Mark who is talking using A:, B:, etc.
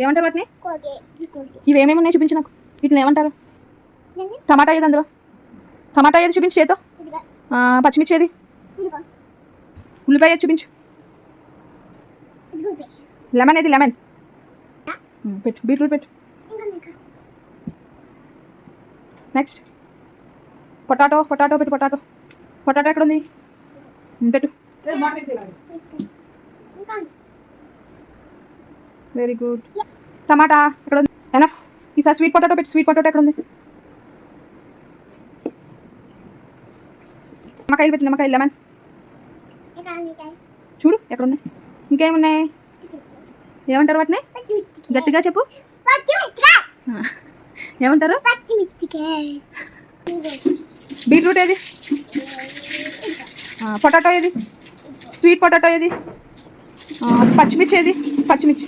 A: ఏమంటారు వాటిని? ఇవేమేమి ఉన్నాయి చూపించు నాకు. వీటిని ఏమంటారు? టమాటా ఏది అందులో? టమాటా ఏది చూపించు చేతో. పచ్చిమిర్చి ఏది? ఉల్లిపాయ ఏది చూపించు. లెమన్ ఏది? లెమన్ పెట్టు. బీట్రూట్ పెట్టు. Next potato. పొటాటో పెట్టు. పొటాటో. పొటాటో ఎక్కడ ఉంది? పెట్టు. Very good. టమాటా ఎక్కడ ఉంది? ఎనఫ్. ఈసారి స్వీట్ పొటాటో పెట్టు. స్వీట్ పొటాటో ఎక్కడ ఉంది? నిమ్మకాయలు పెట్టు. నిమ్మకాయలు. లెమన్ చూడు ఎక్కడ ఉన్నాయి. ఇంకేమున్నాయి? ఏమంటారు వాటిని? గట్టిగా చెప్పు. ఏమంటారు? బీట్రూట్ ఏది? పొటాటో ఏది? స్వీట్ పొటాటో ఏది? పచ్చిమిర్చి ఏది? పచ్చిమిర్చి.